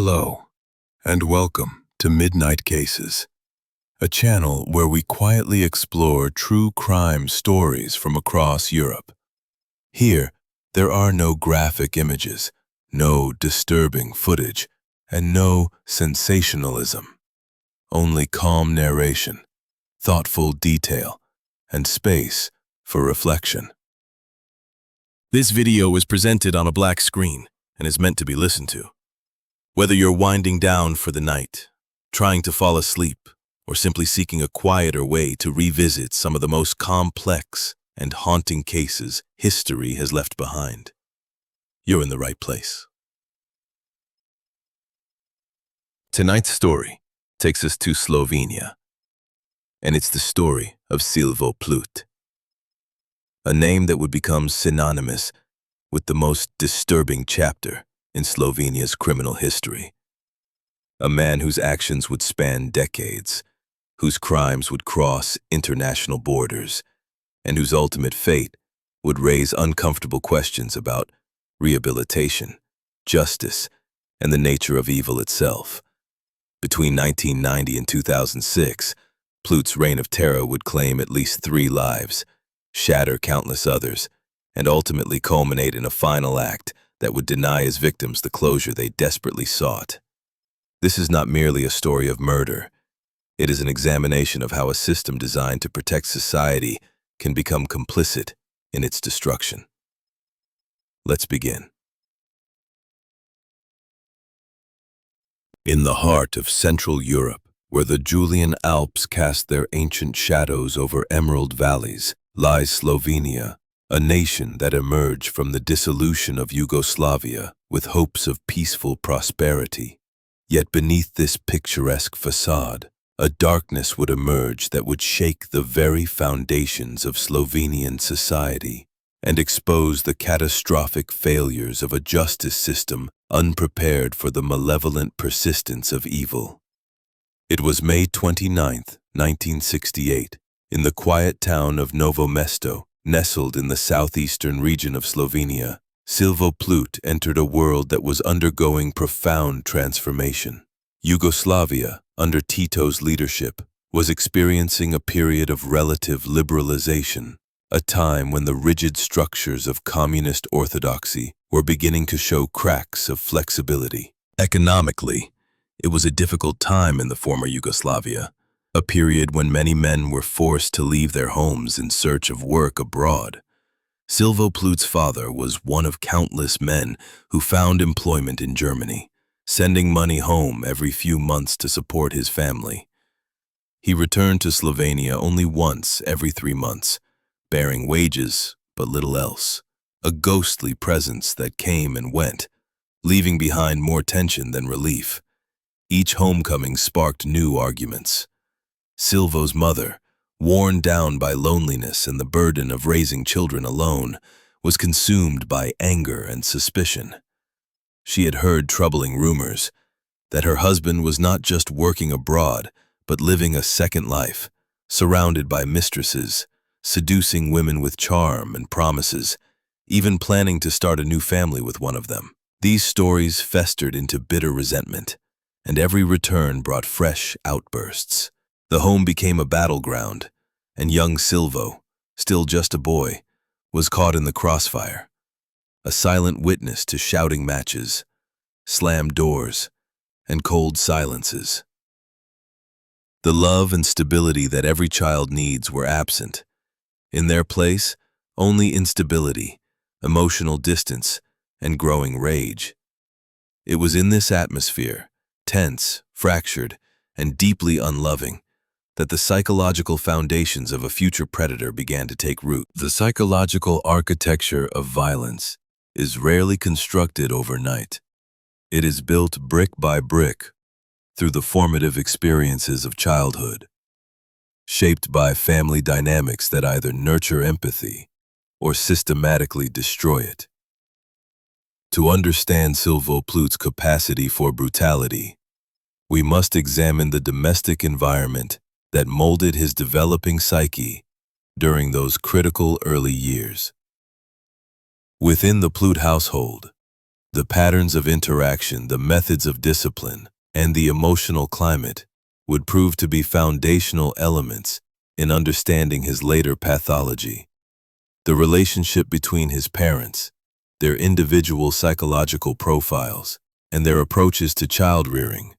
Hello, and welcome to Midnight Cases, a channel where we quietly explore true crime stories from across Europe. Here, there are no graphic images, no disturbing footage, and no sensationalism. Only calm narration, thoughtful detail, and space for reflection. This video is presented on a black screen and is meant to be listened to. Whether you're winding down for the night, trying to fall asleep, or simply seeking a quieter way to revisit some of the most complex and haunting cases history has left behind, you're in the right place. Tonight's story takes us to Slovenia, and it's the story of Silvo Plut, a name that would become synonymous with the most disturbing chapter in Slovenia's criminal history. A man whose actions would span decades, whose crimes would cross international borders, and whose ultimate fate would raise uncomfortable questions about rehabilitation, justice, and the nature of evil itself. Between 1990 and 2006, Plut's reign of terror would claim at least 3 lives, shatter countless others, and ultimately culminate in a final act that would deny his victims the closure they desperately sought. This is not merely a story of murder. It is an examination of how a system designed to protect society can become complicit in its destruction. Let's begin. In the heart of Central Europe, where the Julian Alps cast their ancient shadows over emerald valleys, lies Slovenia, a nation that emerged from the dissolution of Yugoslavia with hopes of peaceful prosperity. Yet beneath this picturesque facade, a darkness would emerge that would shake the very foundations of Slovenian society and expose the catastrophic failures of a justice system unprepared for the malevolent persistence of evil. It was May 29, 1968, in the quiet town of Novo Mesto, nestled in the southeastern region of Slovenia, Silvo Plut entered a world that was undergoing profound transformation. Yugoslavia, under Tito's leadership, was experiencing a period of relative liberalization, a time when the rigid structures of communist orthodoxy were beginning to show cracks of flexibility. Economically, it was a difficult time in the former Yugoslavia, a period when many men were forced to leave their homes in search of work abroad. Silvo Plut's father was one of countless men who found employment in Germany, sending money home every few months to support his family. He returned to Slovenia only once every 3 months, bearing wages but little else, a ghostly presence that came and went, leaving behind more tension than relief. Each homecoming sparked new arguments. Silvo's mother, worn down by loneliness and the burden of raising children alone, was consumed by anger and suspicion. She had heard troubling rumors that her husband was not just working abroad, but living a second life, surrounded by mistresses, seducing women with charm and promises, even planning to start a new family with one of them. These stories festered into bitter resentment, and every return brought fresh outbursts. The home became a battleground, and young Silvo, still just a boy, was caught in the crossfire, a silent witness to shouting matches, slammed doors, and cold silences. The love and stability that every child needs were absent. In their place, only instability, emotional distance, and growing rage. It was in this atmosphere, tense, fractured, and deeply unloving, that the psychological foundations of a future predator began to take root. The psychological architecture of violence is rarely constructed overnight. It is built brick by brick through the formative experiences of childhood, shaped by family dynamics that either nurture empathy or systematically destroy it. To understand Silvo Plut's capacity for brutality, we must examine the domestic environment that molded his developing psyche during those critical early years. Within the Plut household, The patterns of interaction, the methods of discipline, and the emotional climate would prove to be foundational elements in understanding his later pathology. The relationship between his parents, their individual psychological profiles, and their approaches to child rearing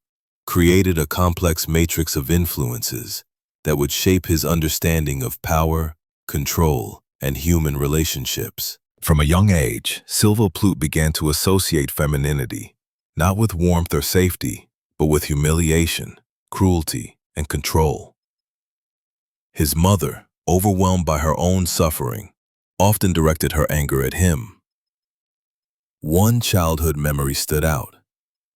created a complex matrix of influences that would shape his understanding of power, control, and human relationships. From a young age, Silvo Plut began to associate femininity, not with warmth or safety, but with humiliation, cruelty, and control. His mother, overwhelmed by her own suffering, often directed her anger at him. One childhood memory stood out,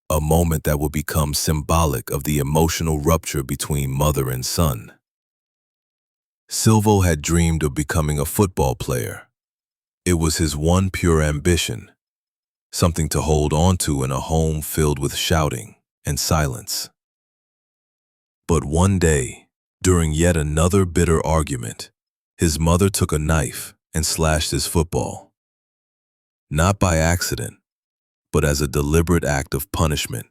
a moment that would become symbolic of the emotional rupture between mother and son. Silvo had dreamed of becoming a football player. It was his one pure ambition, something to hold on to in a home filled with shouting and silence. But one day, during yet another bitter argument, his mother took a knife and slashed his football. Not by accident, but as a deliberate act of punishment.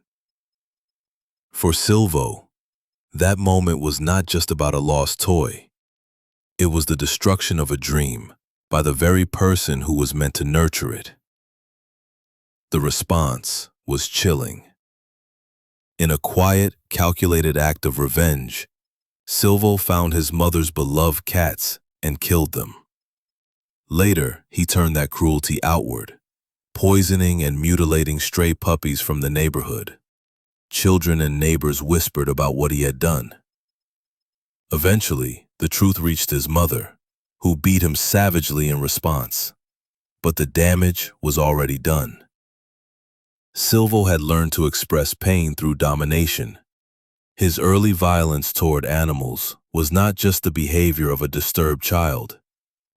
For Silvo, that moment was not just about a lost toy. It was the destruction of a dream by the very person who was meant to nurture it. The response was chilling. In a quiet, calculated act of revenge, Silvo found his mother's beloved cats and killed them. Later, he turned that cruelty outward, poisoning and mutilating stray puppies from the neighborhood. Children and neighbors whispered about what he had done. Eventually, the truth reached his mother, who beat him savagely in response. But the damage was already done. Silvo had learned to express pain through domination. His early violence toward animals was not just the behavior of a disturbed child.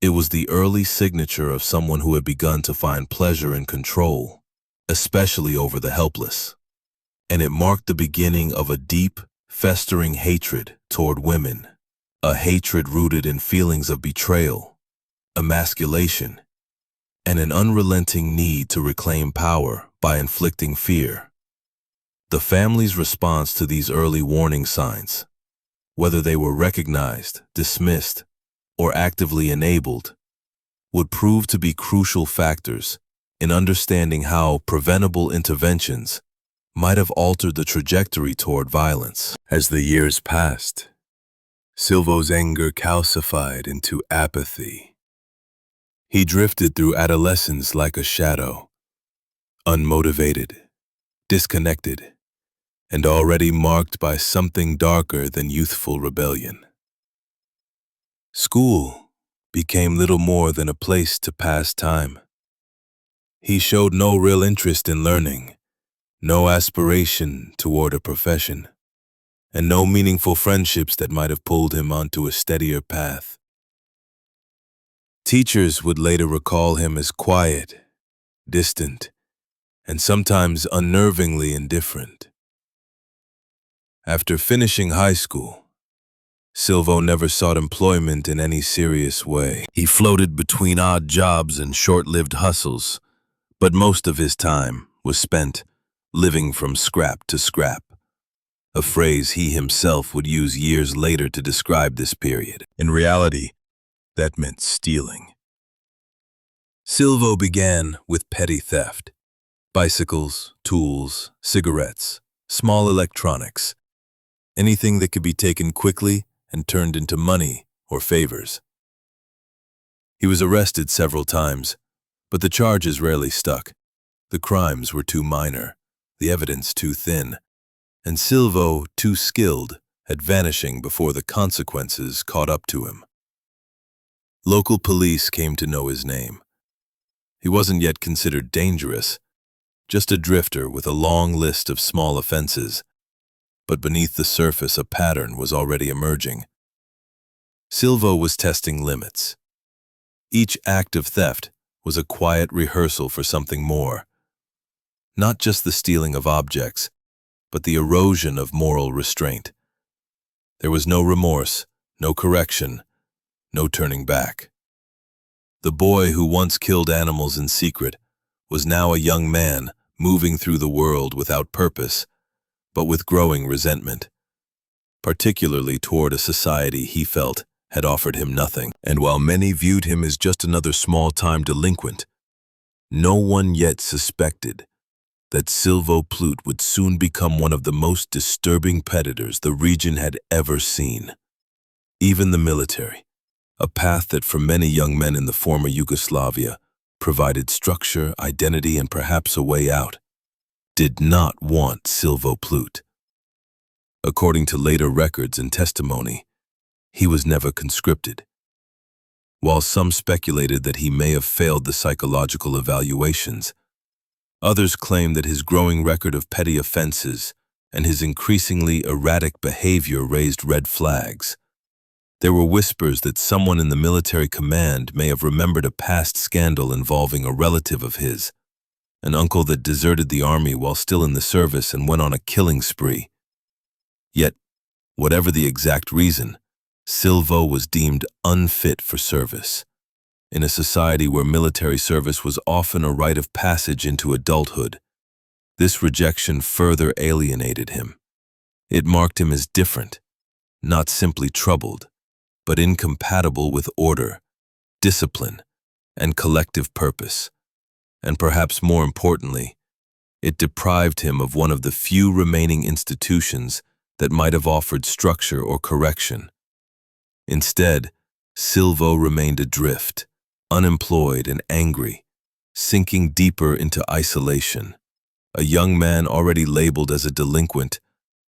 It was the early signature of someone who had begun to find pleasure in control, especially over the helpless. And it marked the beginning of a deep, festering hatred toward women. A hatred rooted in feelings of betrayal, emasculation, and an unrelenting need to reclaim power by inflicting fear. The family's response to these early warning signs, whether they were recognized, dismissed, or actively enabled, would prove to be crucial factors in understanding how preventable interventions might have altered the trajectory toward violence. As the years passed, Silvo's anger calcified into apathy. He drifted through adolescence like a shadow, unmotivated, disconnected, and already marked by something darker than youthful rebellion. School became little more than a place to pass time. He showed no real interest in learning, no aspiration toward a profession, and no meaningful friendships that might have pulled him onto a steadier path. Teachers would later recall him as quiet, distant, and sometimes unnervingly indifferent. After finishing high school, Silvo never sought employment in any serious way. He floated between odd jobs and short-lived hustles, but most of his time was spent living from scrap to scrap, a phrase he himself would use years later to describe this period. In reality, that meant stealing. Silvo began with petty theft: bicycles, tools, cigarettes, small electronics, anything that could be taken quickly and turned into money or favors. He was arrested several times, but the charges rarely stuck. The crimes were too minor, the evidence too thin, and Silvo, too skilled at vanishing before the consequences caught up to him. Local police came to know his name. He wasn't yet considered dangerous, just a drifter with a long list of small offenses, but beneath the surface a pattern was already emerging. Silvo was testing limits. Each act of theft was a quiet rehearsal for something more. Not just the stealing of objects, but the erosion of moral restraint. There was no remorse, no correction, no turning back. The boy who once killed animals in secret was now a young man moving through the world without purpose, but with growing resentment, particularly toward a society he felt had offered him nothing. And while many viewed him as just another small-time delinquent, no one yet suspected that Silvo Plut would soon become one of the most disturbing predators the region had ever seen. Even the military, a path that for many young men in the former Yugoslavia provided structure, identity, and perhaps a way out, did not want Silvo Plut. According to later records and testimony, he was never conscripted. While some speculated that he may have failed the psychological evaluations, others claimed that his growing record of petty offenses and his increasingly erratic behavior raised red flags. There were whispers that someone in the military command may have remembered a past scandal involving a relative of his, an uncle that deserted the army while still in the service and went on a killing spree. Yet, whatever the exact reason, Silvo was deemed unfit for service. In a society where military service was often a rite of passage into adulthood, this rejection further alienated him. It marked him as different, not simply troubled, but incompatible with order, discipline, and collective purpose. And perhaps more importantly, it deprived him of one of the few remaining institutions that might have offered structure or correction. Instead, Silvo remained adrift, unemployed and angry, sinking deeper into isolation. A young man already labeled as a delinquent,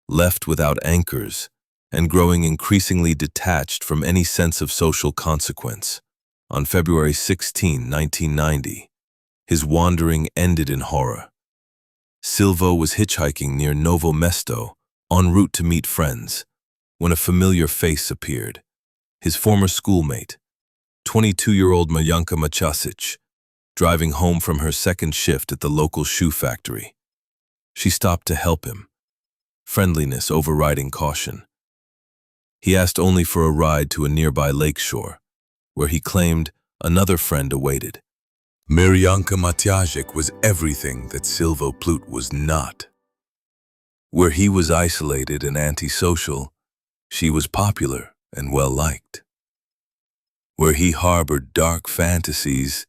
left without anchors, and growing increasingly detached from any sense of social consequence. On February 16, 1990, his wandering ended in horror. Silvo was hitchhiking near Novo Mesto, en route to meet friends, when a familiar face appeared. His former schoolmate, 22-year-old Majanka Machasic, driving home from her second shift at the local shoe factory. She stopped to help him, friendliness overriding caution. He asked only for a ride to a nearby lakeshore, where he claimed another friend awaited. Majanka Machasic was everything that Silvo Plut was not. Where he was isolated and antisocial, she was popular and well-liked. Where he harbored dark fantasies,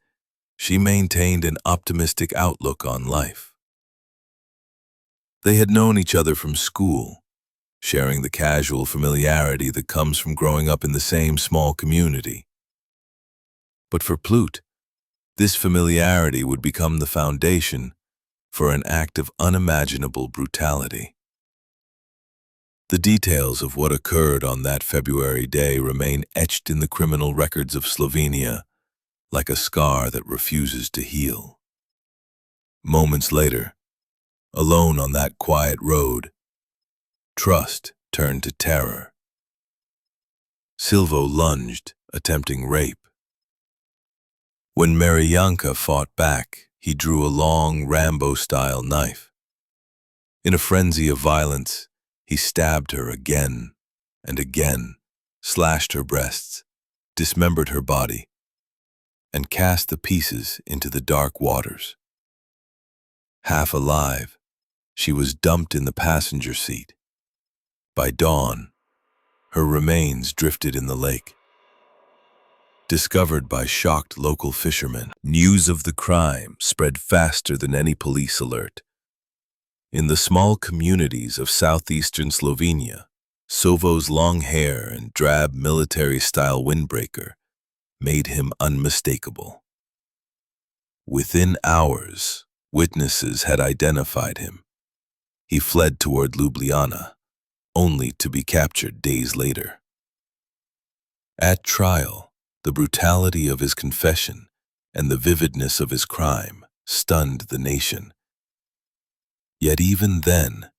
she maintained an optimistic outlook on life. They had known each other from school, sharing the casual familiarity that comes from growing up in the same small community. But for Plut, this familiarity would become the foundation for an act of unimaginable brutality. The details of what occurred on that February day remain etched in the criminal records of Slovenia, like a scar that refuses to heal. Moments later, alone on that quiet road, trust turned to terror. Silvo lunged, attempting rape. When Majanka fought back, he drew a long Rambo-style knife. In a frenzy of violence, he stabbed her again and again, slashed her breasts, dismembered her body, and cast the pieces into the dark waters. Half alive, she was dumped in the passenger seat. By dawn, her remains drifted in the lake. Discovered by shocked local fishermen, news of the crime spread faster than any police alert. In the small communities of southeastern Slovenia, Silvo's long hair and drab military-style windbreaker made him unmistakable. Within hours, witnesses had identified him. He fled toward Ljubljana, only to be captured days later. At trial, the brutality of his confession and the vividness of his crime stunned the nation. Yet even then,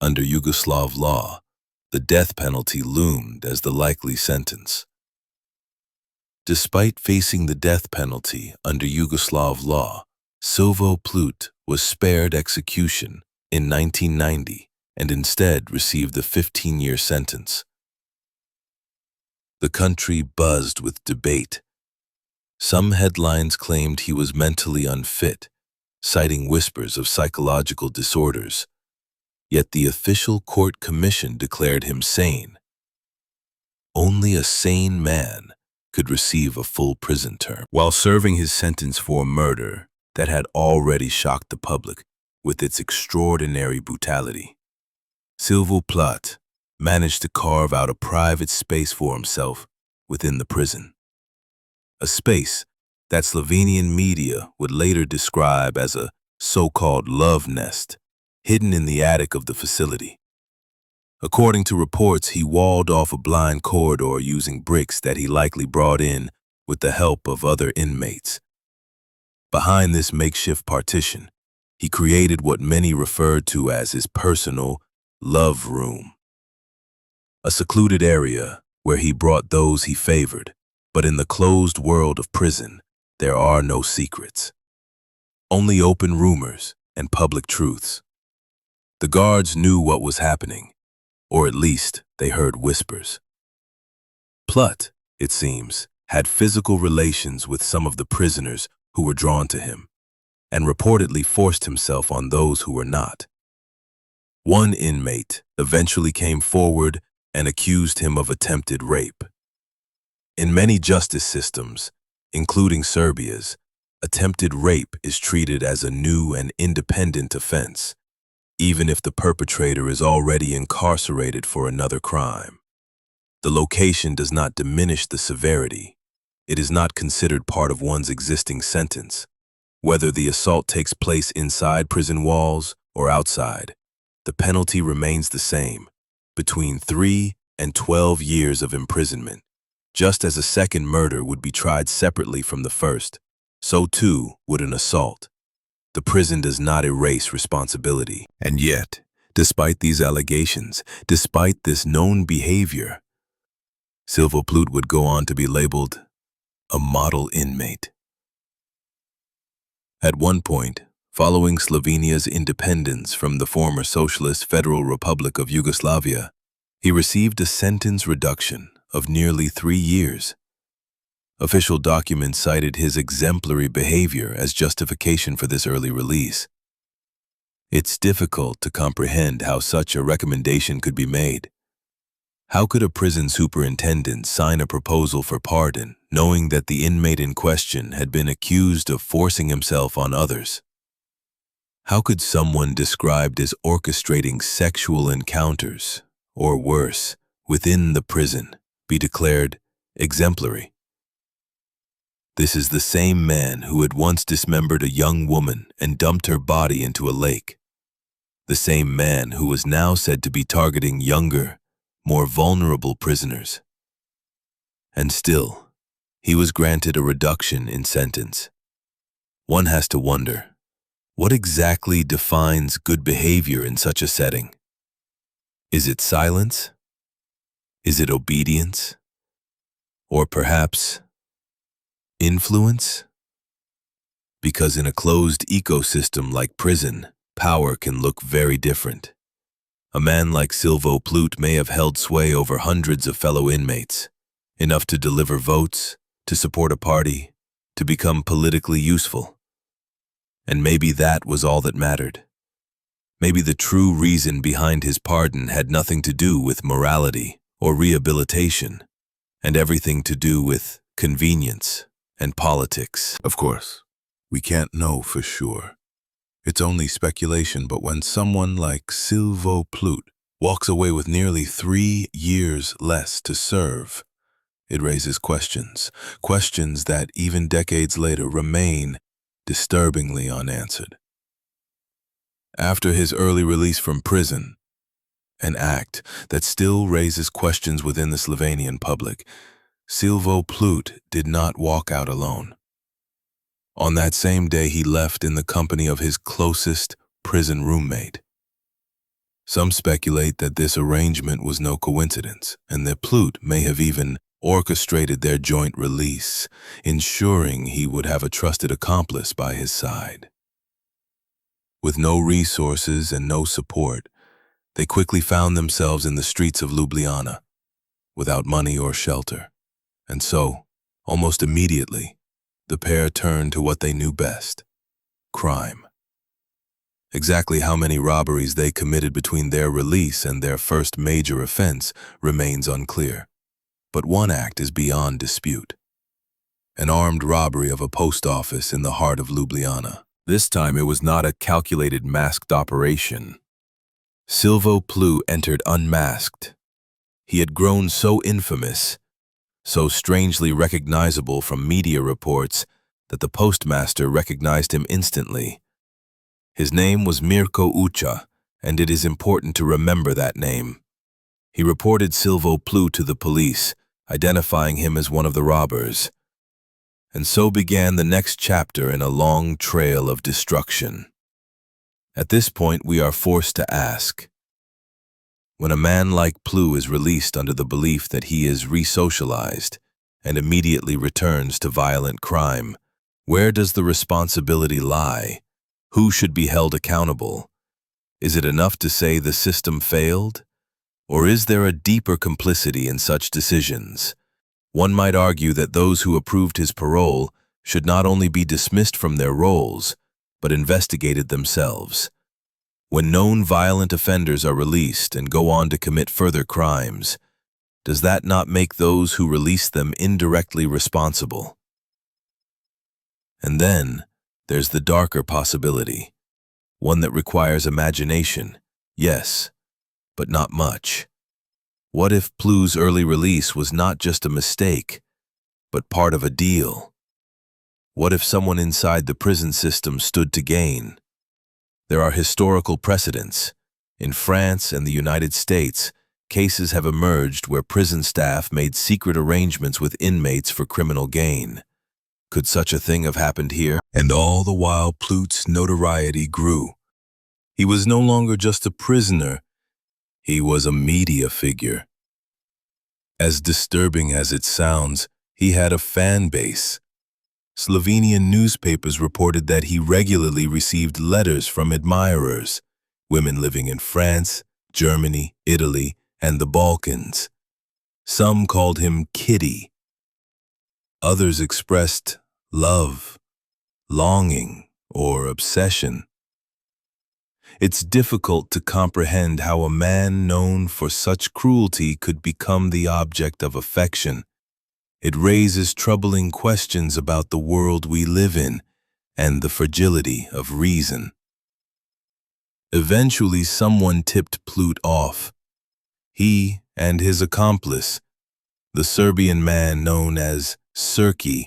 under Yugoslav law, the death penalty loomed as the likely sentence. Despite facing the death penalty under Yugoslav law, Silvo Plut was spared execution in 1990 and instead received a 15-year sentence. The country buzzed with debate. Some headlines claimed he was mentally unfit, citing whispers of psychological disorders. Yet the official court commission declared him sane. Only a sane man could receive a full prison term. While serving his sentence for a murder that had already shocked the public with its extraordinary brutality, Silvo Plut managed to carve out a private space for himself within the prison. A space that Slovenian media would later describe as a so-called love nest, hidden in the attic of the facility. According to reports, he walled off a blind corridor using bricks that he likely brought in with the help of other inmates. Behind this makeshift partition, he created what many referred to as his personal love room, a secluded area where he brought those he favored. But in the closed world of prison, there are no secrets, only open rumors and public truths. The guards knew what was happening, or at least they heard whispers. Plut, it seems, had physical relations with some of the prisoners who were drawn to him, and reportedly forced himself on those who were not. One inmate eventually came forward and accused him of attempted rape. In many justice systems, including Serbia's, attempted rape is treated as a new and independent offense, even if the perpetrator is already incarcerated for another crime. The location does not diminish the severity. It is not considered part of one's existing sentence. Whether the assault takes place inside prison walls or outside, the penalty remains the same, between 3 and 12 years of imprisonment. Just as a second murder would be tried separately from the first, so too would an assault. The prison does not erase responsibility. And yet, despite these allegations, despite this known behavior, Silvo Plut would go on to be labeled a model inmate. At one point, following Slovenia's independence from the former Socialist Federal Republic of Yugoslavia, he received a sentence reduction of nearly 3 years. Official documents cited his exemplary behavior as justification for this early release. It's difficult to comprehend how such a recommendation could be made. How could a prison superintendent sign a proposal for pardon, knowing that the inmate in question had been accused of forcing himself on others? How could someone described as orchestrating sexual encounters, or worse, within the prison, be declared exemplary? This is the same man who had once dismembered a young woman and dumped her body into a lake. The same man who was now said to be targeting younger, more vulnerable prisoners. And still, he was granted a reduction in sentence. One has to wonder, what exactly defines good behavior in such a setting? Is it silence? Is it obedience? Or perhaps influence? Because in a closed ecosystem like prison, power can look very different. A man like Silvo Plut may have held sway over hundreds of fellow inmates, enough to deliver votes, to support a party, to become politically useful. And maybe that was all that mattered. Maybe the true reason behind his pardon had nothing to do with morality or rehabilitation, and everything to do with convenience and politics. Of course, we can't know for sure. It's only speculation, but when someone like Silvo Plut walks away with nearly 3 years less to serve, it raises questions that even decades later remain disturbingly unanswered. After his early release from prison, an act that still raises questions within the Slovenian public, Silvo Plut did not walk out alone. On that same day, he left in the company of his closest prison roommate. Some speculate that this arrangement was no coincidence, and that Plut may have even orchestrated their joint release, ensuring he would have a trusted accomplice by his side. With no resources and no support, they quickly found themselves in the streets of Ljubljana, without money or shelter. And so, almost immediately, the pair turned to what they knew best: crime. Exactly how many robberies they committed between their release and their first major offense remains unclear. But one act is beyond dispute: an armed robbery of a post office in the heart of Ljubljana. This time it was not a calculated masked operation. Silvo Plut entered unmasked. He had grown so infamous, so strangely recognizable from media reports, that the postmaster recognized him instantly. His name was Mirko Ucha, and it is important to remember that name. He reported Silvo Plut to the police, identifying him as one of the robbers. And so began the next chapter in a long trail of destruction. At this point, we are forced to ask, when a man like Plut is released under the belief that he is resocialized and immediately returns to violent crime, where does the responsibility lie? Who should be held accountable? Is it enough to say the system failed? Or is there a deeper complicity in such decisions? One might argue that those who approved his parole should not only be dismissed from their roles, but investigated themselves. When known violent offenders are released and go on to commit further crimes, does that not make those who release them indirectly responsible? And then there's the darker possibility, one that requires imagination, yes, but not much. What if Plut's early release was not just a mistake, but part of a deal? What if someone inside the prison system stood to gain? There are historical precedents. In France and the United States, cases have emerged where prison staff made secret arrangements with inmates for criminal gain. Could such a thing have happened here? And all the while, Plut's notoriety grew. He was no longer just a prisoner, he was a media figure. As disturbing as it sounds, he had a fan base. Slovenian newspapers reported that he regularly received letters from admirers, women living in France, Germany, Italy, and the Balkans. Some called him Kitty. Others expressed love, longing, or obsession. It's difficult to comprehend how a man known for such cruelty could become the object of affection. It raises troubling questions about the world we live in and the fragility of reason. Eventually, someone tipped Plut off. He and his accomplice, the Serbian man known as Serki,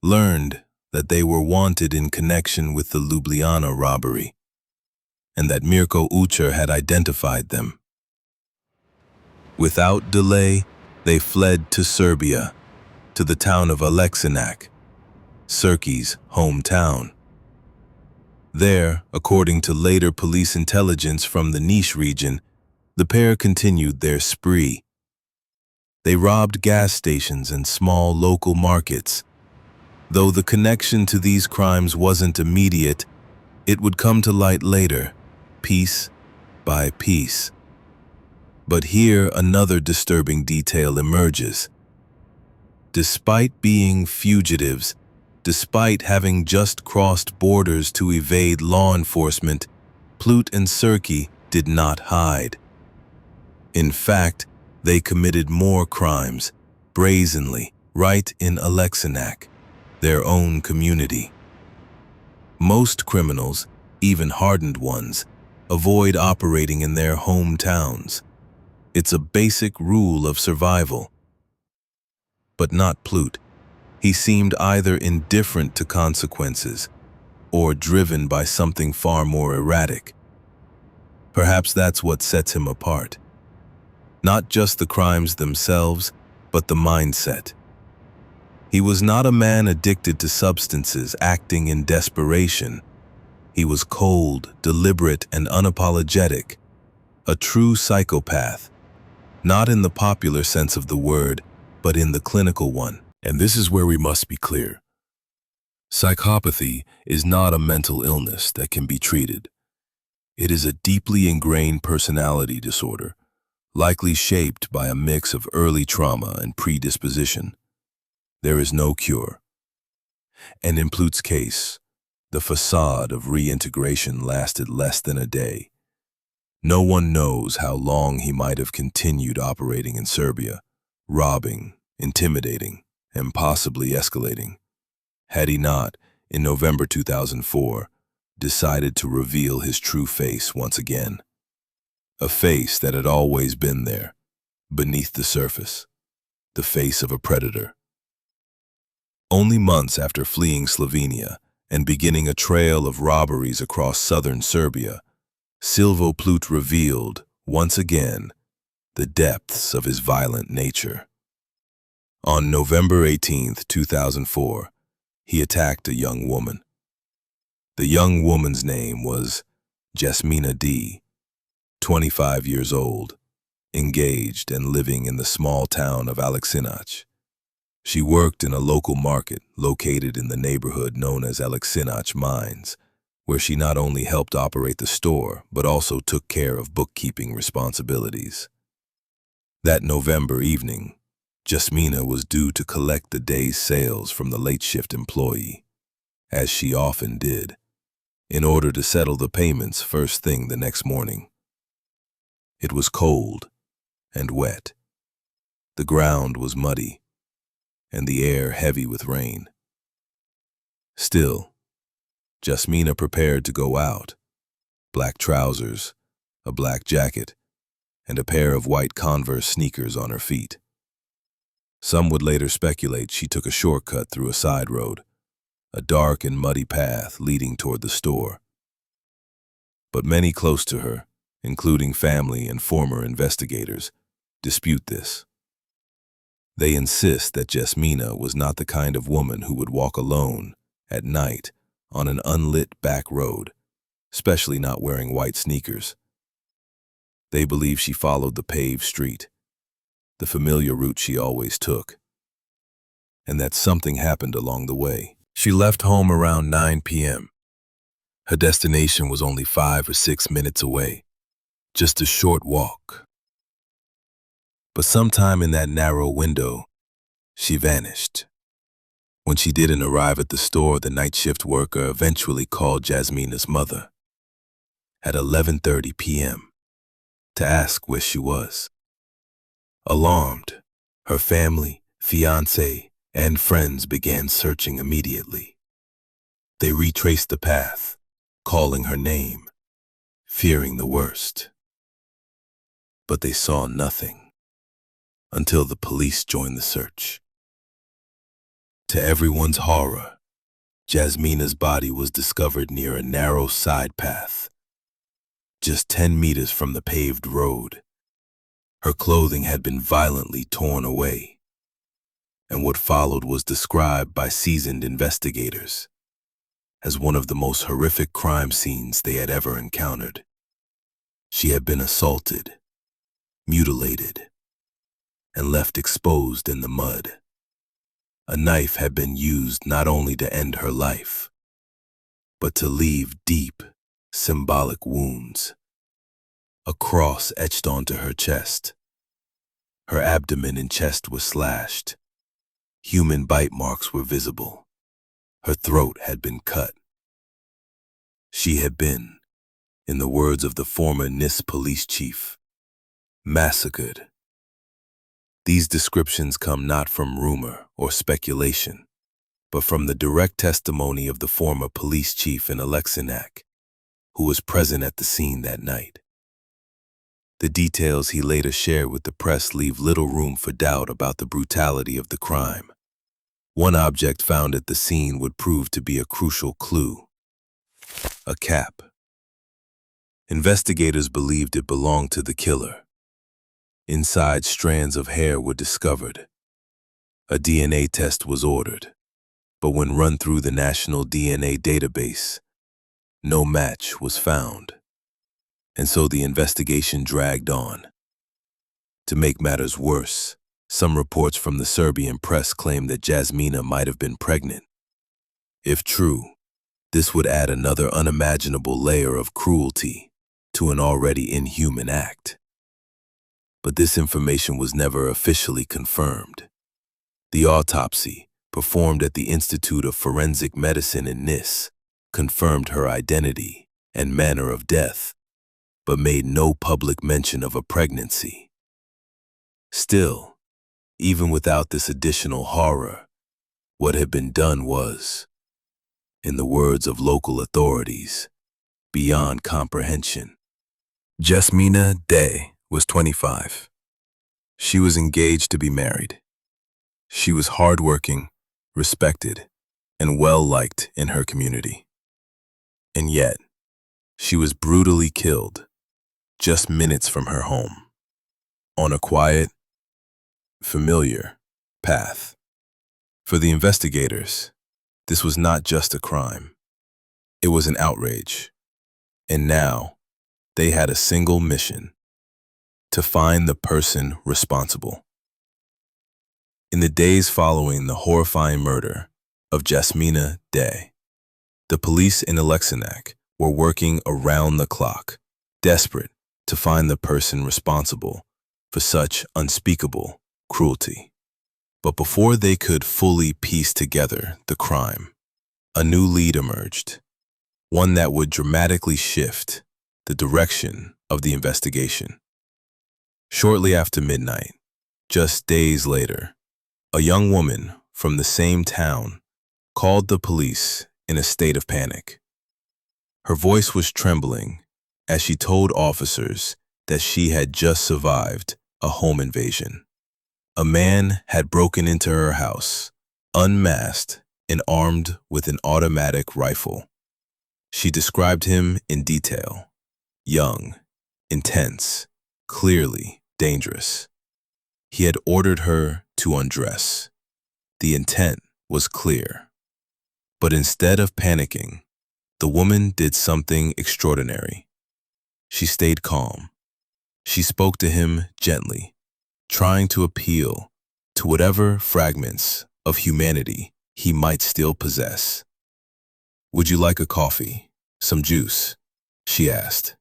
learned that they were wanted in connection with the Ljubljana robbery, and that Mirko Ucha had identified them. Without delay, they fled to Serbia, to the town of Aleksinac, Serki's hometown. There, according to later police intelligence from the Niš region, the pair continued their spree. They robbed gas stations and small local markets. Though the connection to these crimes wasn't immediate, it would come to light later, piece by piece. But here another disturbing detail emerges. Despite being fugitives, despite having just crossed borders to evade law enforcement, Plut and Serki did not hide. In fact, they committed more crimes, brazenly, right in Aleksinac, their own community. Most criminals, even hardened ones, avoid operating in their hometowns. It's a basic rule of survival. But not Plut. He seemed either indifferent to consequences or driven by something far more erratic. Perhaps that's what sets him apart. Not just the crimes themselves, but the mindset. He was not a man addicted to substances acting in desperation. He was cold, deliberate, and unapologetic. A true psychopath. Not in the popular sense of the word, but in the clinical one. And this is where we must be clear. Psychopathy is not a mental illness that can be treated. It is a deeply ingrained personality disorder, likely shaped by a mix of early trauma and predisposition. There is no cure. And in Plut's case, The facade of reintegration lasted less than a day. No one knows how long he might have continued operating in Serbia, robbing, intimidating, and possibly escalating, had he not, in November 2004, decided to reveal his true face once again. A face that had always been there, beneath the surface, the face of a predator. Only months after fleeing Slovenia and beginning a trail of robberies across southern Serbia, Silvo Plut revealed, once again, the depths of his violent nature. On November 18, 2004, he attacked a young woman. The young woman's name was Jasmina D., 25 years old, engaged and living in the small town of Aleksinac. She worked in a local market located in the neighborhood known as Aleksinac Mines, where she not only helped operate the store, but also took care of bookkeeping responsibilities. That November evening, Jasmina was due to collect the day's sales from the late shift employee, as she often did, in order to settle the payments first thing the next morning. It was cold and wet. The ground was muddy, and the air heavy with rain. Still, Jasmina prepared to go out, black trousers, a black jacket, and a pair of white Converse sneakers on her feet. Some would later speculate she took a shortcut through a side road, a dark and muddy path leading toward the store. But many close to her, including family and former investigators, dispute this. They insist that Jasmina was not the kind of woman who would walk alone, at night, on an unlit back road, especially not wearing white sneakers. They believe she followed the paved street, the familiar route she always took, and that something happened along the way. She left home around 9 p.m. Her destination was only 5 or 6 minutes away, just a short walk. But sometime in that narrow window, she vanished. When she didn't arrive at the store, the night shift worker eventually called Jasmina's mother at 11:30 p.m. to ask where she was. Alarmed, her family, fiancé, and friends began searching immediately. They retraced the path, calling her name, fearing the worst. But they saw nothing until the police joined the search. To everyone's horror, Jasmina's body was discovered near a narrow side path, just 10 meters from the paved road. Her clothing had been violently torn away, and what followed was described by seasoned investigators as one of the most horrific crime scenes they had ever encountered. She had been assaulted, mutilated, and left exposed in the mud. A knife had been used not only to end her life, but to leave deep, symbolic wounds. A cross etched onto her chest. Her abdomen and chest were slashed. Human bite marks were visible. Her throat had been cut. She had been, in the words of the former NIS police chief, massacred. These descriptions come not from rumor or speculation, but from the direct testimony of the former police chief in Aleksinac, who was present at the scene that night. The details he later shared with the press leave little room for doubt about the brutality of the crime. One object found at the scene would prove to be a crucial clue: a cap. Investigators believed it belonged to the killer. Inside, strands of hair were discovered. A DNA test was ordered, but when run through the national DNA database, no match was found. And so the investigation dragged on. To make matters worse, some reports from the Serbian press claimed that Jasmina might have been pregnant. If true, this would add another unimaginable layer of cruelty to an already inhuman act. But this information was never officially confirmed. The autopsy, performed at the Institute of Forensic Medicine in NIS, confirmed her identity and manner of death, but made no public mention of a pregnancy. Still, even without this additional horror, what had been done was, in the words of local authorities, beyond comprehension. Jasmina Day was 25. She was engaged to be married. She was hardworking, respected, and well-liked in her community. And yet, she was brutally killed just minutes from her home, on a quiet, familiar path. For the investigators, this was not just a crime. It was an outrage. And now, they had a single mission: to find the person responsible. In the days following the horrifying murder of Jasmina Day, the police in Alexinac were working around the clock, desperate to find the person responsible for such unspeakable cruelty. But before they could fully piece together the crime, a new lead emerged, one that would dramatically shift the direction of the investigation. Shortly after midnight, just days later, a young woman from the same town called the police in a state of panic. Her voice was trembling as she told officers that she had just survived a home invasion. A man had broken into her house, unmasked and armed with an automatic rifle. She described him in detail: young, intense, clearly dangerous. He had ordered her to undress. The intent was clear. But instead of panicking, the woman did something extraordinary. She stayed calm. She spoke to him gently, trying to appeal to whatever fragments of humanity he might still possess. "Would you like a coffee? Some juice?" she asked.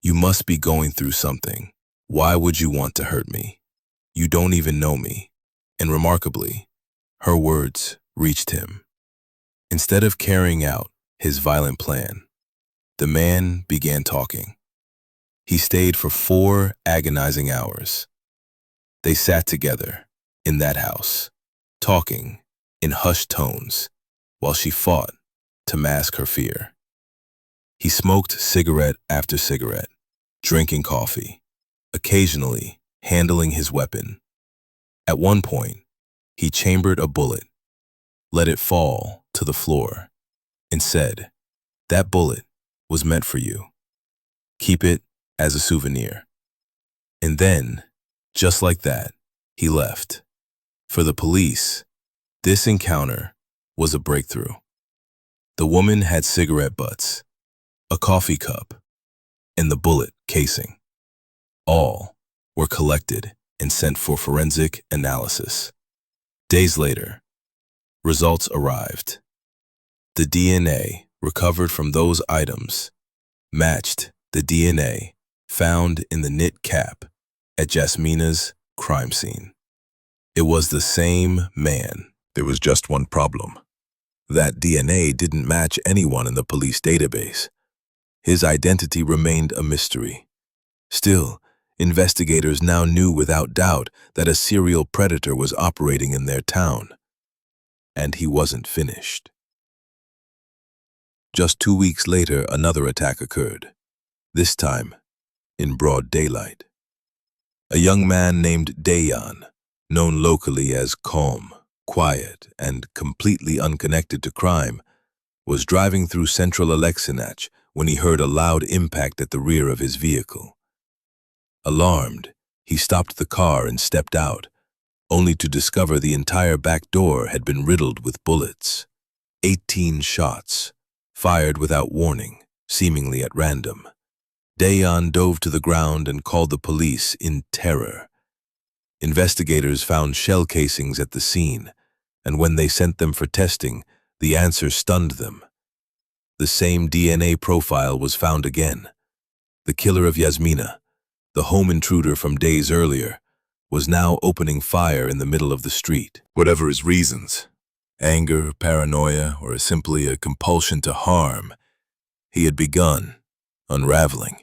"You must be going through something. Why would you want to hurt me? You don't even know me." And remarkably, her words reached him. Instead of carrying out his violent plan, the man began talking. He stayed for 4 agonizing hours. They sat together in that house, talking in hushed tones while she fought to mask her fear. He smoked cigarette after cigarette, drinking coffee, occasionally handling his weapon. At one point, he chambered a bullet, let it fall to the floor, and said, "That bullet was meant for you. Keep it as a souvenir." And then, just like that, he left. For the police, this encounter was a breakthrough. The woman had cigarette butts, a coffee cup, and the bullet casing. All were collected and sent for forensic analysis. Days later, results arrived. The DNA recovered from those items matched the DNA found in the knit cap at Jasmina's crime scene. It was the same man. There was just one problem. That DNA didn't match anyone in the police database. His identity remained a mystery. Still, investigators now knew without doubt that a serial predator was operating in their town. And he wasn't finished. Just 2 weeks later, another attack occurred, this time in broad daylight. A young man named Dejan, known locally as calm, quiet, and completely unconnected to crime, was driving through central Alexinac when he heard a loud impact at the rear of his vehicle. Alarmed, he stopped the car and stepped out, only to discover the entire back door had been riddled with bullets. 18 shots, fired without warning, seemingly at random. Dejan dove to the ground and called the police in terror. Investigators found shell casings at the scene, and when they sent them for testing, the answer stunned them. The same DNA profile was found again. The killer of Jasmina, the home intruder from days earlier, was now opening fire in the middle of the street. Whatever his reasons, Anger, paranoia, or simply a compulsion to harm, he had begun unraveling.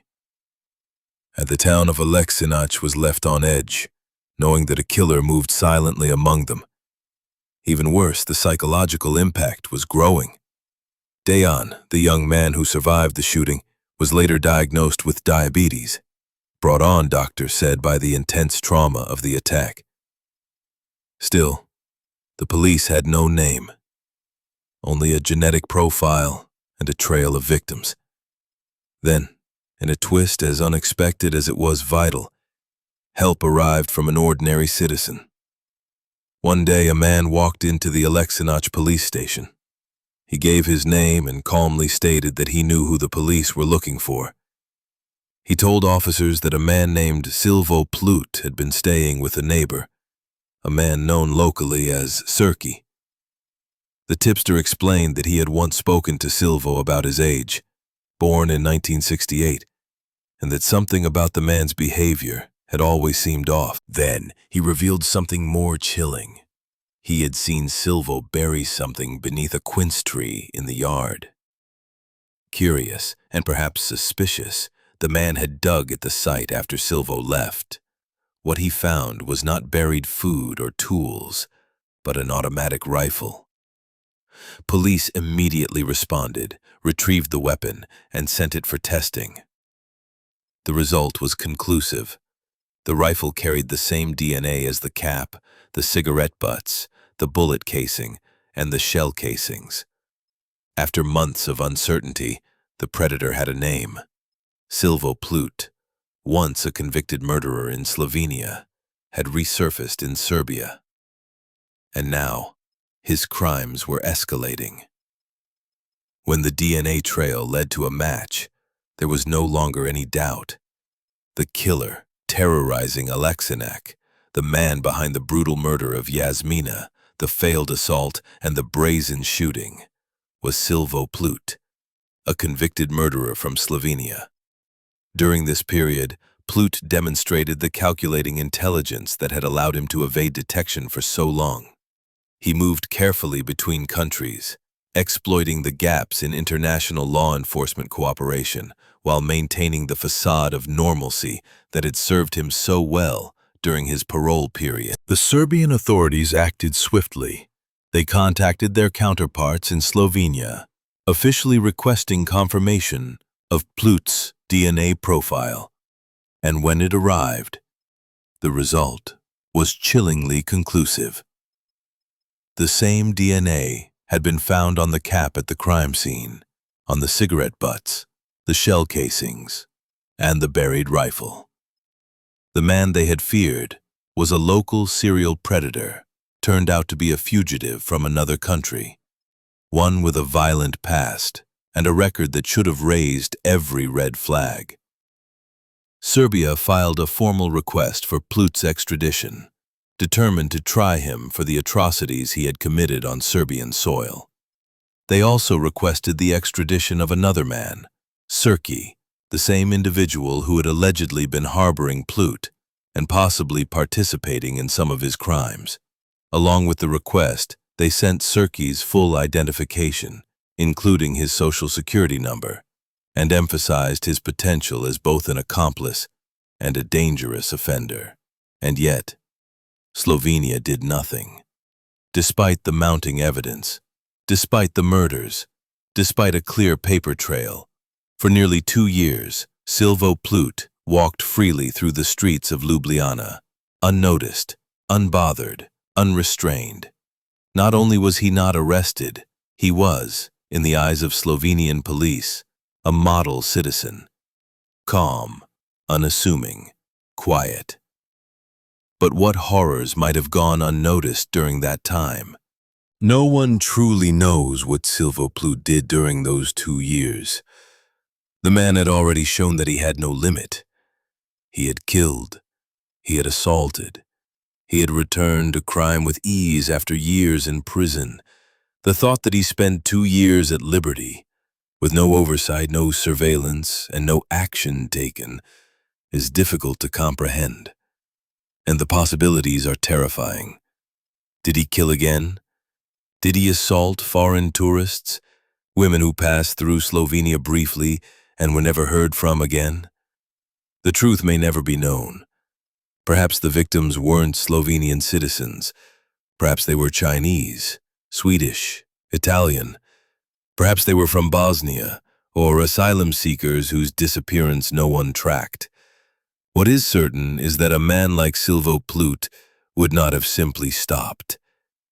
And the town of Aleksinac was left on edge, knowing that a killer moved silently among them. Even worse, the psychological impact was growing. Dejan, the young man who survived the shooting, was later diagnosed with diabetes, brought on, doctors said, by the intense trauma of the attack. Still, the police had no name, only a genetic profile and a trail of victims. Then, in a twist as unexpected as it was vital, help arrived from an ordinary citizen. One day, a man walked into the Aleksinac police station. He gave his name and calmly stated that he knew who the police were looking for. He told officers that a man named Silvo Plut had been staying with a neighbor, a man known locally as Serki. The tipster explained that he had once spoken to Silvo about his age, born in 1968, and that something about the man's behavior had always seemed off. Then he revealed something more chilling. He had seen Silvo bury something beneath a quince tree in the yard. Curious, and perhaps suspicious, the man had dug at the site after Silvo left. What he found was not buried food or tools, but an automatic rifle. Police immediately responded, retrieved the weapon, and sent it for testing. The result was conclusive. The rifle carried the same DNA as the cap, the cigarette butts, the bullet casing, and the shell casings. After months of uncertainty, the predator had a name: Silvo Plut, once a convicted murderer in Slovenia, had resurfaced in Serbia. And now, his crimes were escalating. When the DNA trail led to a match, there was no longer any doubt. The killer, terrorizing Aleksinac, the man behind the brutal murder of Yasmina, the failed assault, and the brazen shooting, was Silvo Plut, a convicted murderer from Slovenia. During this period, Plut demonstrated the calculating intelligence that had allowed him to evade detection for so long. He moved carefully between countries, exploiting the gaps in international law enforcement cooperation while maintaining the facade of normalcy that had served him so well during his parole period. The Serbian authorities acted swiftly. They contacted their counterparts in Slovenia, officially requesting confirmation of Plut's DNA profile. And when it arrived, the result was chillingly conclusive. The same DNA had been found on the cap at the crime scene, on the cigarette butts, the shell casings, and the buried rifle. The man they had feared was a local serial predator, turned out to be a fugitive from another country, one with a violent past and a record that should have raised every red flag. Serbia filed a formal request for Plut's extradition, determined to try him for the atrocities he had committed on Serbian soil. They also requested the extradition of another man, Serki, the same individual who had allegedly been harboring Plut and possibly participating in some of his crimes. Along with the request, they sent Serki's full identification, including his social security number, and emphasized his potential as both an accomplice and a dangerous offender. And yet, Slovenia did nothing. Despite the mounting evidence, despite the murders, despite a clear paper trail, for nearly 2 years, Silvo Plut walked freely through the streets of Ljubljana, unnoticed, unbothered, unrestrained. Not only was he not arrested, he was, in the eyes of Slovenian police, a model citizen. Calm, unassuming, quiet. But what horrors might have gone unnoticed during that time? No one truly knows what Silvo Plut did during those 2 years. The man had already shown that he had no limit. He had killed. He had assaulted. He had returned to crime with ease after years in prison. The thought that he spent 2 years at liberty, with no oversight, no surveillance, and no action taken, is difficult to comprehend. And the possibilities are terrifying. Did he kill again? Did he assault foreign tourists, women who passed through Slovenia briefly and were never heard from again? The truth may never be known. Perhaps the victims weren't Slovenian citizens. Perhaps they were Chinese, Swedish, Italian. Perhaps they were from Bosnia, or asylum seekers whose disappearance no one tracked. What is certain is that a man like Silvo Plut would not have simply stopped,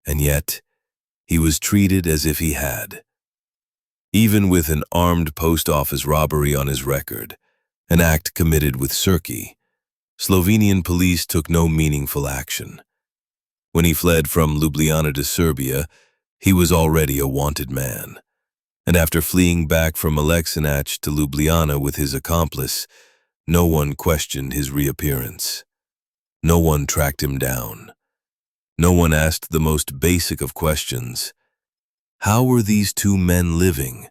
and yet he was treated as if he had. Even with an armed post office robbery on his record, an act committed with Srki, Slovenian police took no meaningful action. When he fled from Ljubljana to Serbia, he was already a wanted man. And after fleeing back from Aleksinac to Ljubljana with his accomplice, no one questioned his reappearance. No one tracked him down. No one asked the most basic of questions. How were these two men living?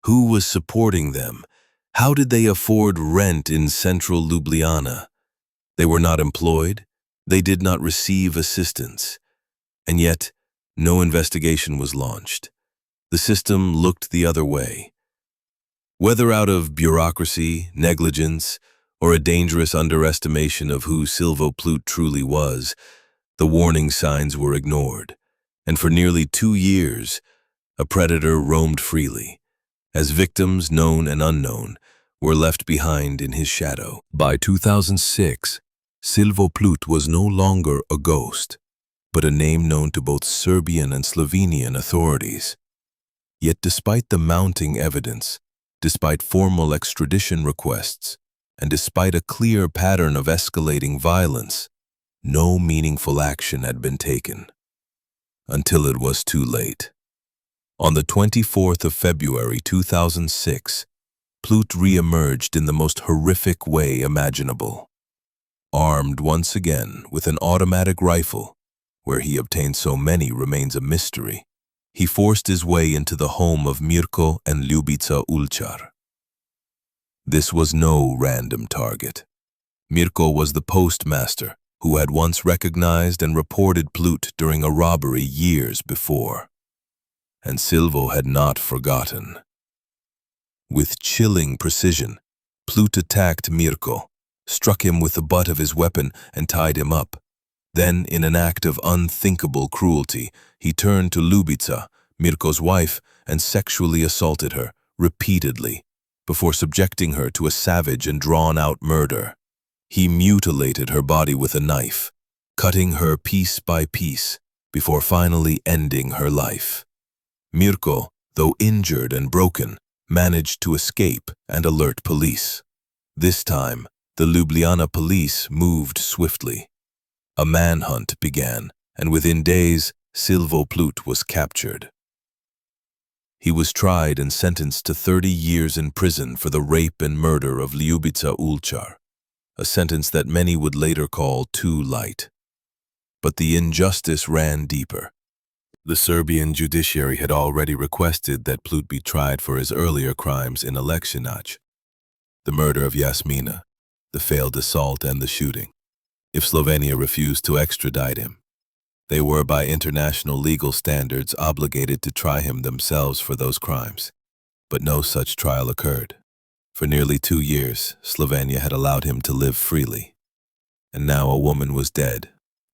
Who was supporting them? How did they afford rent in central Ljubljana? They were not employed. They did not receive assistance. And yet, no investigation was launched. The system looked the other way. Whether out of bureaucracy, negligence, or a dangerous underestimation of who Silvo Plut truly was, the warning signs were ignored. And for nearly 2 years, a predator roamed freely, as victims, known and unknown, were left behind in his shadow. By 2006, Silvo Plut was no longer a ghost, but a name known to both Serbian and Slovenian authorities. Yet despite the mounting evidence, despite formal extradition requests, and despite a clear pattern of escalating violence, no meaningful action had been taken. Until it was too late. On the 24th of February 2006, Plut re-emerged in the most horrific way imaginable. Armed once again with an automatic rifle, where he obtained so many remains a mystery, he forced his way into the home of Mirko and Ljubica Ulčar. This was no random target. Mirko was the postmaster who had once recognized and reported Plut during a robbery years before. And Silvo had not forgotten. With chilling precision, Plut attacked Mirko, struck him with the butt of his weapon and tied him up. Then, in an act of unthinkable cruelty, he turned to Ljubica, Mirko's wife, and sexually assaulted her, repeatedly, before subjecting her to a savage and drawn-out murder. He mutilated her body with a knife, cutting her piece by piece, before finally ending her life. Mirko, though injured and broken, managed to escape and alert police. This time, the Ljubljana police moved swiftly. A manhunt began, and within days, Silvo Plut was captured. He was tried and sentenced to 30 years in prison for the rape and murder of Ljubica Ulčar, a sentence that many would later call too light. But the injustice ran deeper. The Serbian judiciary had already requested that Plut be tried for his earlier crimes in Aleksinac, the murder of Jasmina, the failed assault and the shooting. If Slovenia refused to extradite him, they were by international legal standards obligated to try him themselves for those crimes. But no such trial occurred. For nearly 2 years, Slovenia had allowed him to live freely. And now a woman was dead,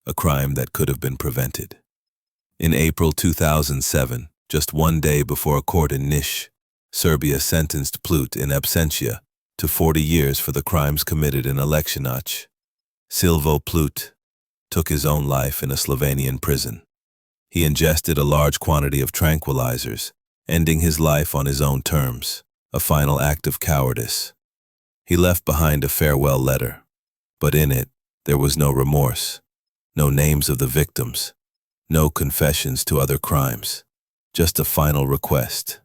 a crime that could have been prevented. In April 2007, just 1 day before a court in Niš, Serbia sentenced Plut in absentia to 40 years for the crimes committed in Aleksinac. Silvo Plut took his own life in a Slovenian prison. He ingested a large quantity of tranquilizers, ending his life on his own terms, a final act of cowardice. He left behind a farewell letter, but in it there was no remorse, no names of the victims, no confessions to other crimes, just a final request,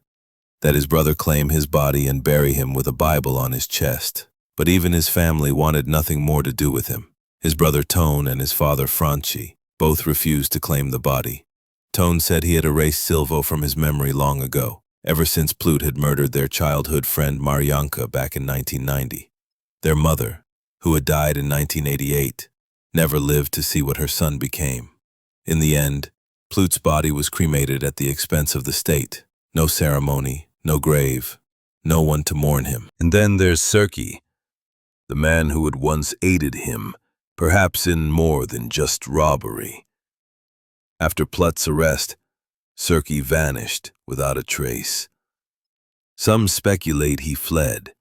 that his brother claim his body and bury him with a Bible on his chest. But even his family wanted nothing more to do with him. His brother Tone and his father Franci both refused to claim the body. Tone said he had erased Silvo from his memory long ago, ever since Plut had murdered their childhood friend Marianka back in 1990. Their mother, who had died in 1988, never lived to see what her son became. In the end, Plut's body was cremated at the expense of the state. No ceremony, no grave, no one to mourn him. And then there's Serki, the man who had once aided him, perhaps in more than just robbery. After Plut's arrest, Serki vanished without a trace. Some speculate he fled.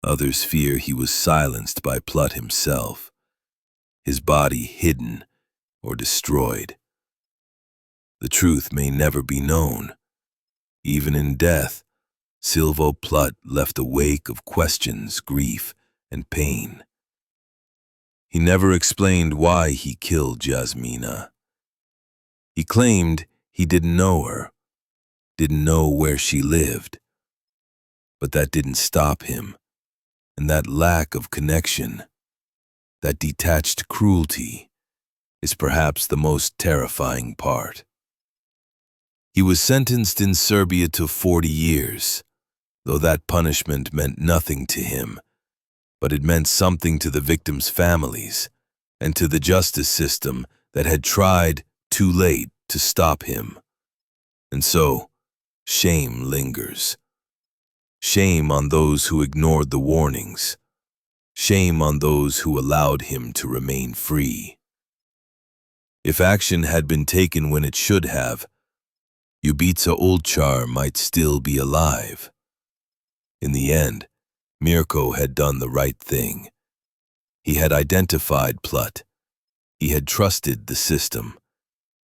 Others fear he was silenced by Plut himself, his body hidden or destroyed. The truth may never be known. Even in death, Silvo Plut left a wake of questions, grief, and pain. He never explained why he killed Jasmina. He claimed he didn't know her, didn't know where she lived. But that didn't stop him, and that lack of connection, that detached cruelty, is perhaps the most terrifying part. He was sentenced in Serbia to 40 years, though that punishment meant nothing to him, but it meant something to the victims' families and to the justice system that had tried too late to stop him. And so, shame lingers. Shame on those who ignored the warnings. Shame on those who allowed him to remain free. If action had been taken when it should have, Ubica Olchar might still be alive. In the end, Mirko had done the right thing. He had identified Plut. He had trusted the system.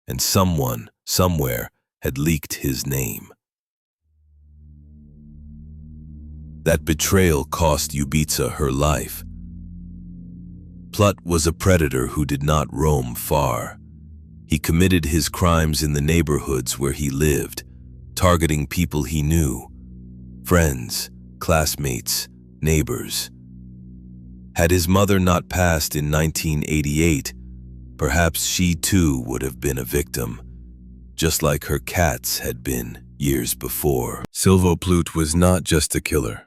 And someone, somewhere, had leaked his name. That betrayal cost Ubica her life. Plut was a predator who did not roam far. He committed his crimes in the neighborhoods where he lived, targeting people he knew, friends, classmates, neighbors. Had his mother not passed in 1988, perhaps she too would have been a victim, just like her cats had been years before. Silvo Plut was not just a killer.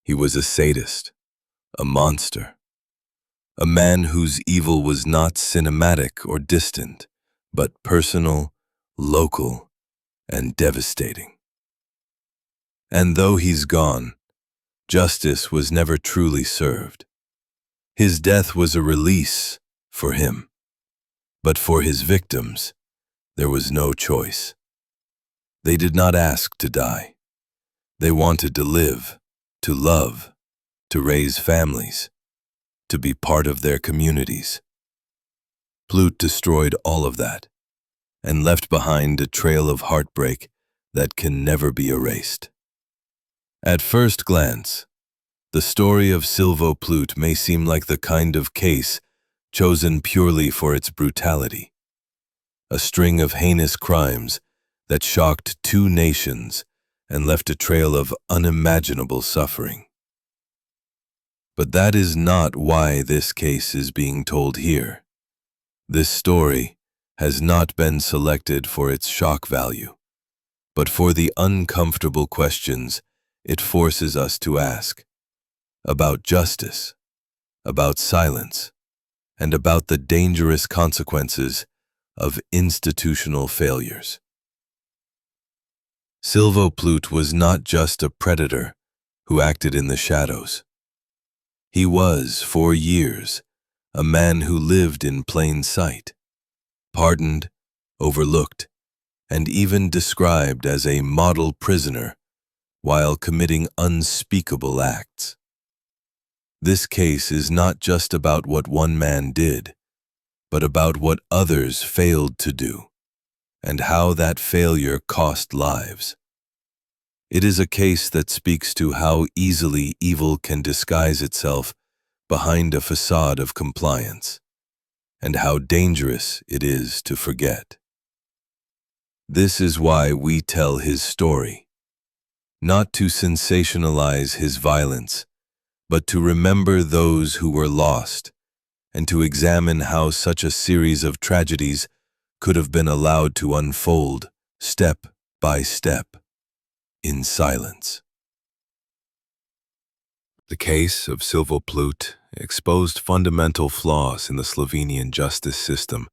He was a sadist, a monster, a man whose evil was not cinematic or distant, but personal, local, and devastating. And though he's gone, justice was never truly served. His death was a release for him, but for his victims, there was no choice. They did not ask to die. They wanted to live, to love, to raise families, to be part of their communities. Plut destroyed all of that and left behind a trail of heartbreak that can never be erased. At first glance, the story of Silvo Plut may seem like the kind of case chosen purely for its brutality, a string of heinous crimes that shocked two nations and left a trail of unimaginable suffering. But that is not why this case is being told here. This story has not been selected for its shock value, but for the uncomfortable questions it forces us to ask about justice, about silence, and about the dangerous consequences of institutional failures. Silvo Plut was not just a predator who acted in the shadows. He was, for years, a man who lived in plain sight, pardoned, overlooked, and even described as a model prisoner while committing unspeakable acts. This case is not just about what one man did, but about what others failed to do, and how that failure cost lives. It is a case that speaks to how easily evil can disguise itself behind a facade of compliance, and how dangerous it is to forget. This is why we tell his story, not to sensationalize his violence, but to remember those who were lost, and to examine how such a series of tragedies could have been allowed to unfold step by step, in silence. The case of Silvo Plut exposed fundamental flaws in the Slovenian justice system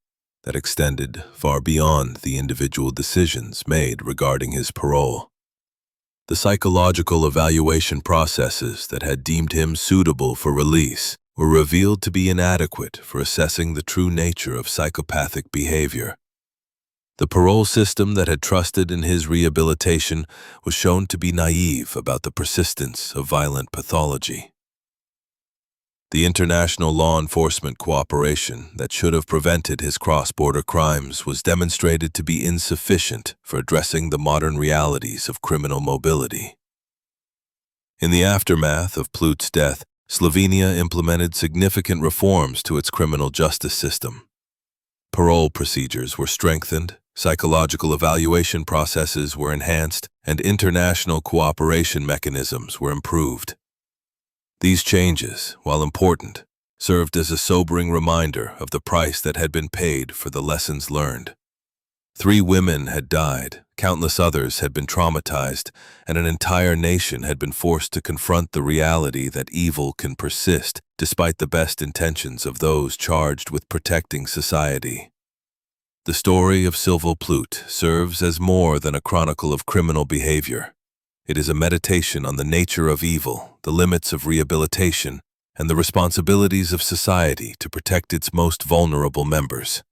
that extended far beyond the individual decisions made regarding his parole. The psychological evaluation processes that had deemed him suitable for release were revealed to be inadequate for assessing the true nature of psychopathic behavior. The parole system that had trusted in his rehabilitation was shown to be naive about the persistence of violent pathology. The international law enforcement cooperation that should have prevented his cross-border crimes was demonstrated to be insufficient for addressing the modern realities of criminal mobility. In the aftermath of Plut's death, Slovenia implemented significant reforms to its criminal justice system. Parole procedures were strengthened, psychological evaluation processes were enhanced, and international cooperation mechanisms were improved. These changes, while important, served as a sobering reminder of the price that had been paid for the lessons learned. 3 women had died, countless others had been traumatized, and an entire nation had been forced to confront the reality that evil can persist despite the best intentions of those charged with protecting society. The story of Silvo Plut serves as more than a chronicle of criminal behavior. It is a meditation on the nature of evil, the limits of rehabilitation, and the responsibilities of society to protect its most vulnerable members.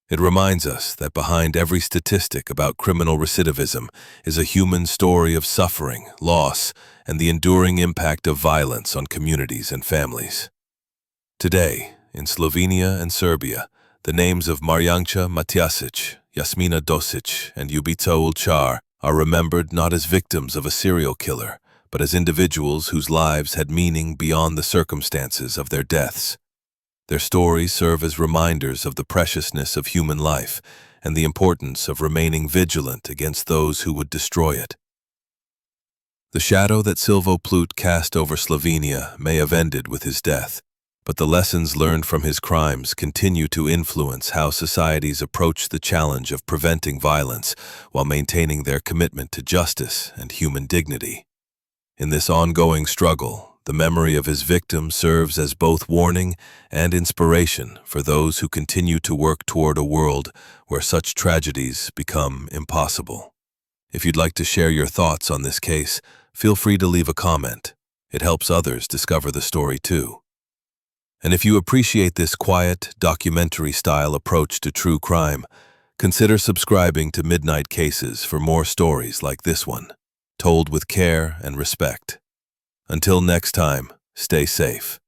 It reminds us that behind every statistic about criminal recidivism is a human story of suffering, loss, and the enduring impact of violence on communities and families. Today, in Slovenia and Serbia, the names of Marjanka Matjasic, Jasmina Dosic, and Ljubica Ulchar are remembered not as victims of a serial killer, but as individuals whose lives had meaning beyond the circumstances of their deaths. Their stories serve as reminders of the preciousness of human life and the importance of remaining vigilant against those who would destroy it. The shadow that Silvo Plut cast over Slovenia may have ended with his death, but the lessons learned from his crimes continue to influence how societies approach the challenge of preventing violence while maintaining their commitment to justice and human dignity. In this ongoing struggle, the memory of his victims serves as both warning and inspiration for those who continue to work toward a world where such tragedies become impossible. If you'd like to share your thoughts on this case, feel free to leave a comment. It helps others discover the story too. And if you appreciate this quiet, documentary-style approach to true crime, consider subscribing to Midnight Cases for more stories like this one, told with care and respect. Until next time, stay safe.